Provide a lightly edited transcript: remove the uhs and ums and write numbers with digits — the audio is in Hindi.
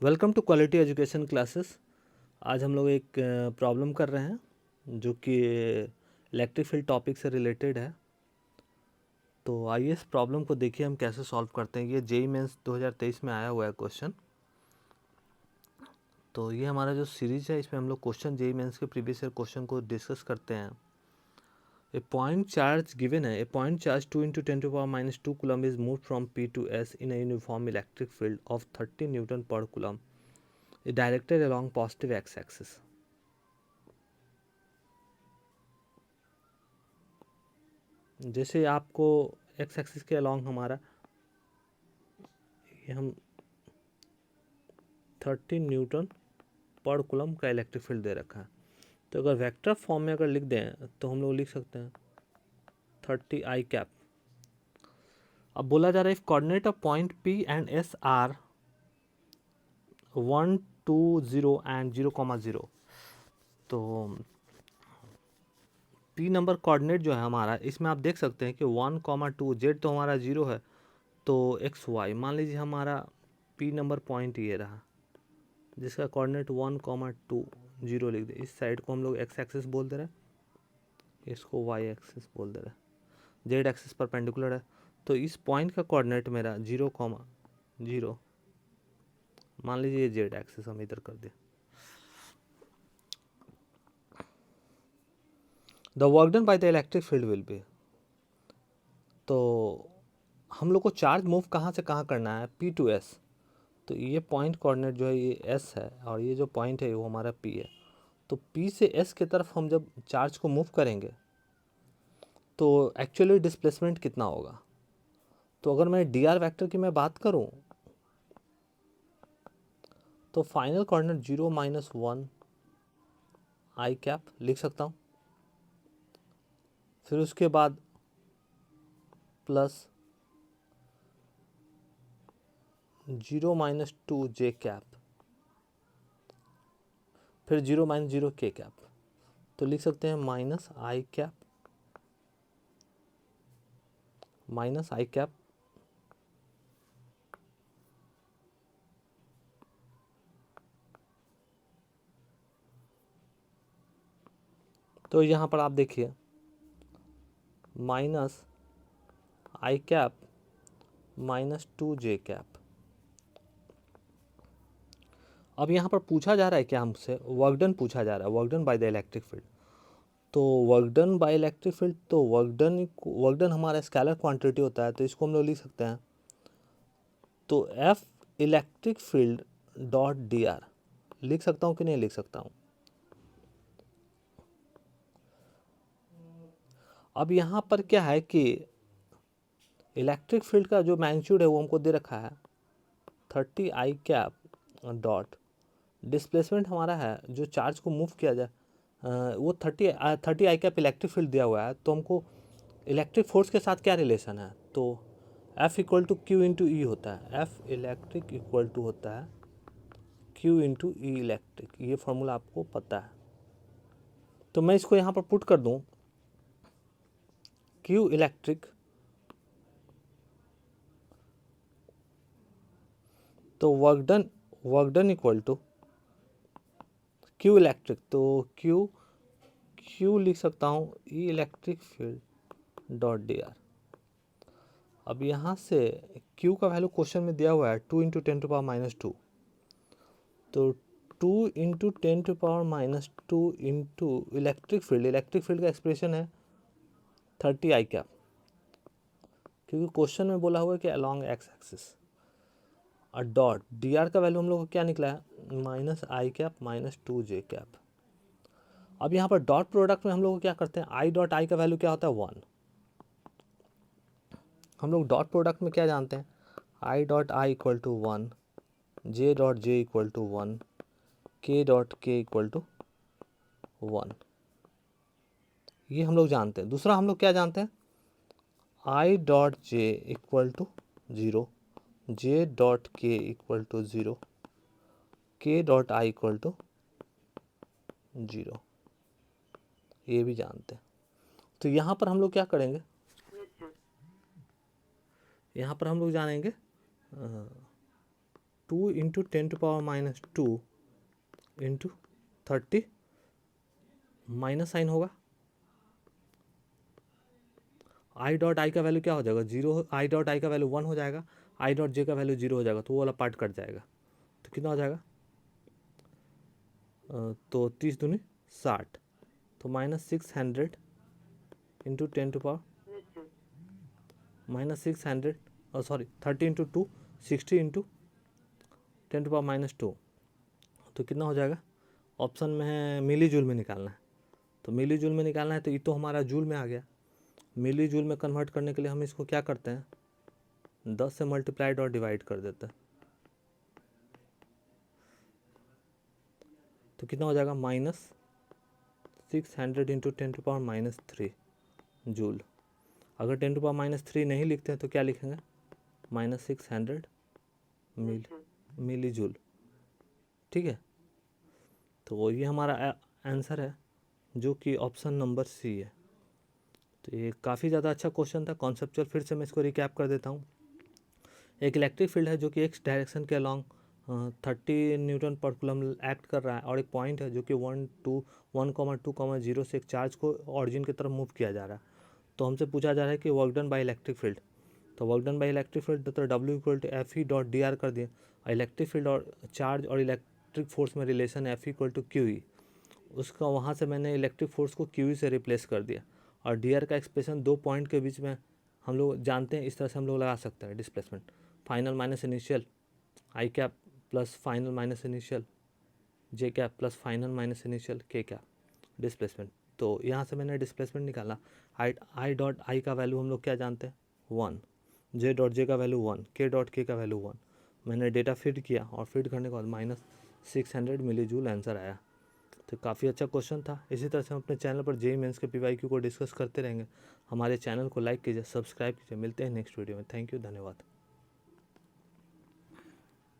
Welcome to quality education classes. आज हम लोग एक प्रॉब्लम कर रहे हैं जो कि इलेक्ट्रिक फील्ड टॉपिक से रिलेटेड है। तो आइए इस प्रॉब्लम को देखिए हम कैसे सॉल्व करते हैं। ये जेईई मेंस 2023 में आया हुआ है क्वेश्चन। तो ये हमारा जो सीरीज है इसमें हम लोग क्वेश्चन जेईई मेंस के प्रीवियस ईयर क्वेश्चन को डिस्कस करते हैं। ए पॉइंट चार्ज गिवन है, a point charge 2 × 10⁻² coulomb is move from P to S in a uniform electric field of 30 newton per coulomb directed along positive x axis. जैसे आपको एक्स एक्सिस के अलॉन्ग हमारा ये हम 30 न्यूटन पर कूलम का इलेक्ट्रिक फील्ड दे रखा है। तो अगर वेक्टर फॉर्म में अगर लिख दें तो हम लोग लिख सकते हैं 30 आई कैप। अब बोला जा रहा है if coordinate of point P and S are 1, 2, 0 and 0,0। तो P नंबर कोऑर्डिनेट जो है हमारा, इसमें आप देख सकते हैं कि 1,2 जेड तो हमारा 0 है, तो एक्स वाई मान लीजिए हमारा P नंबर पॉइंट ये रहा जिसका कोऑर्डिनेट 1,2 0 लिख दे। इस साइड को हम लोग एक्स एक्सिस बोल दे रहे हैं, इसको वाई एक्सिस बोल दे रहे हैं। जेड एक्सिस परपेंडिकुलर है, तो इस पॉइंट का कोऑर्डिनेट मेरा 0,0 मान लीजिए ये जेड एक्सिस हम इधर कर दे। The work done by the electric field will be. तो हम लोग को चार्ज मूव कहाँ से कहाँ करना है, P to S। तो ये पॉइंट कोऑर्डिनेट जो है ये S है और ये जो पॉइंट है वो हमारा P है। तो P से S की तरफ हम जब चार्ज को मूव करेंगे तो एक्चुअली डिस्प्लेसमेंट कितना होगा। तो अगर मैं डी आर वैक्टर की मैं बात करूं तो फाइनल कोऑर्डिनेट 0 - 1 आई कैप लिख सकता हूं। फिर उसके बाद प्लस 0 - 2 जे कैप, फिर 0 - 0 के कैप। तो लिख सकते हैं माइनस आई कैप तो यहाँ पर आप देखिए माइनस आई कैप -2 जे कैप। अब यहाँ पर पूछा जा रहा है क्या हमसे, वर्क डन पूछा जा रहा है, work done by the electric field. तो work done by electric field, तो वर्क डन हमारा स्केलर क्वांटिटी होता है, तो इसको हम लोग लिख सकते हैं। तो F electric field dot D are लिख सकता हूँ कि नहीं लिख सकता हूँ। अब यहाँ पर क्या है कि इलेक्ट्रिक फील्ड का जो मैग्नीट्यूड है वो हमको दे रखा है 30 आई कैप डॉट डिस्प्लेसमेंट हमारा है जो चार्ज को मूव किया जाए वो 30 आई कैप इलेक्ट्रिक फील्ड दिया हुआ है। तो हमको इलेक्ट्रिक फोर्स के साथ क्या रिलेशन है, तो F equal to Q into E होता है। F इलेक्ट्रिक इक्वल टू होता है Q इंटू ई इलेक्ट्रिक। ये फॉर्मूला आपको पता है, तो मैं इसको यहाँ पर पुट कर दूँ Q इलेक्ट्रिक, तो work done equal to Q electric, तो Q लिख सकता हूँ E electric field dot D R. अब यहाँ से Q का वैल्यू क्वेश्चन में दिया हुआ है 2 × 10⁻²। तो 2 × 10⁻² इंटू इलेक्ट्रिक फील्ड का एक्सप्रेशन है 30 आई कैप, क्योंकि क्वेश्चन में बोला हुआ है कि अलॉन्ग एक्स एक्सिस। और डॉट डी आर का वैल्यू हम लोग को क्या निकला है -आई कैप -2 जे कैप। अब यहाँ पर डॉट प्रोडक्ट में हम लोग क्या करते हैं, आई डॉट आई का वैल्यू क्या होता है 1। हम लोग डॉट प्रोडक्ट में क्या जानते हैं, I dot I equal to 1, J dot J equal to 1, K dot K equal to 1। ये हम लोग जानते हैं। दूसरा हम लोग क्या जानते हैं, I dot J equal to 0, J dot K equal to 0, K dot I equal to 0। ये भी जानते हैं। तो यहाँ पर हम लोग क्या करेंगे, यहाँ पर हम लोग जानेंगे 2 इंटू 10⁻², इंटू 30, माइनस साइन होगा। आई डॉट आई का वैल्यू क्या हो जाएगा, 0। आई डॉट आई का वैल्यू 1 हो जाएगा, आई डॉट जे का वैल्यू 0 हो जाएगा, तो वो वाला पार्ट कट जाएगा। तो कितना हो जाएगा, तो 30 दूनी 60, तो -600 इंटू 10⁻, -600, सॉरी 30 इंटू 2, 60 इंटू 10⁻²। तो कितना हो जाएगा, ऑप्शन में है मिली जूल में निकालना है, तो मिली जूल में निकालना है तो ये तो हमारा जूल में आ गया। मिली जूल में कन्वर्ट करने के लिए हम इसको क्या करते हैं, 10 से मल्टीप्लाइड और डिवाइड कर देते हैं। तो कितना हो जाएगा, -600 इंटू 10⁻³ जूल। अगर 10⁻³ नहीं लिखते हैं तो क्या लिखेंगे, -600 मिली जूल। ठीक है, तो ये हमारा आंसर है जो कि ऑप्शन नंबर सी है। तो ये काफ़ी ज़्यादा अच्छा क्वेश्चन था कॉन्सेप्चुअल। फिर से मैं इसको रिकैप कर देता हूँ। एक इलेक्ट्रिक फील्ड है जो कि एक्स डायरेक्शन के along 30 newton per coulomb act कर रहा है, और एक पॉइंट है जो कि 1,2,0 से एक चार्ज को ऑरिजिन की तरफ मूव किया जा रहा है। तो हमसे पूछा जा रहा है कि work done by electric field. तो work done by electric field तो W=Fe.dr कर दिए। इलेक्ट्रिक फील्ड और चार्ज और इलेक्ट्रिक फोर्स में रिलेशन F=QE, उसका वहाँ से मैंने इलेक्ट्रिक फोर्स को QE से रिप्लेस कर दिया। और dr का एक्सप्रेशन दो पॉइंट के बीच में हम लोग जानते हैं, इस तरह से हम लोग लगा सकते हैं। Displacement final minus initial I cap plus final minus initial J cap plus final minus initial K cap displacement. तो यहाँ से मैंने डिस्प्लेसमेंट निकाला। आई डॉट आई का वैल्यू हम लोग क्या जानते हैं, 1, जे डॉट जे का वैल्यू 1, के डॉट के का वैल्यू 1। मैंने डेटा फीड किया और फीड करने के बाद -600 मिली जूल आंसर आया। तो काफ़ी अच्छा क्वेश्चन था। इसी तरह से हम अपने चैनल पर जेईई मेंस के PYQ को डिस्कस करते रहेंगे। हमारे चैनल को लाइक कीजिए, सब्सक्राइब कीजिए। मिलते हैं नेक्स्ट वीडियो में। थैंक यू, धन्यवाद।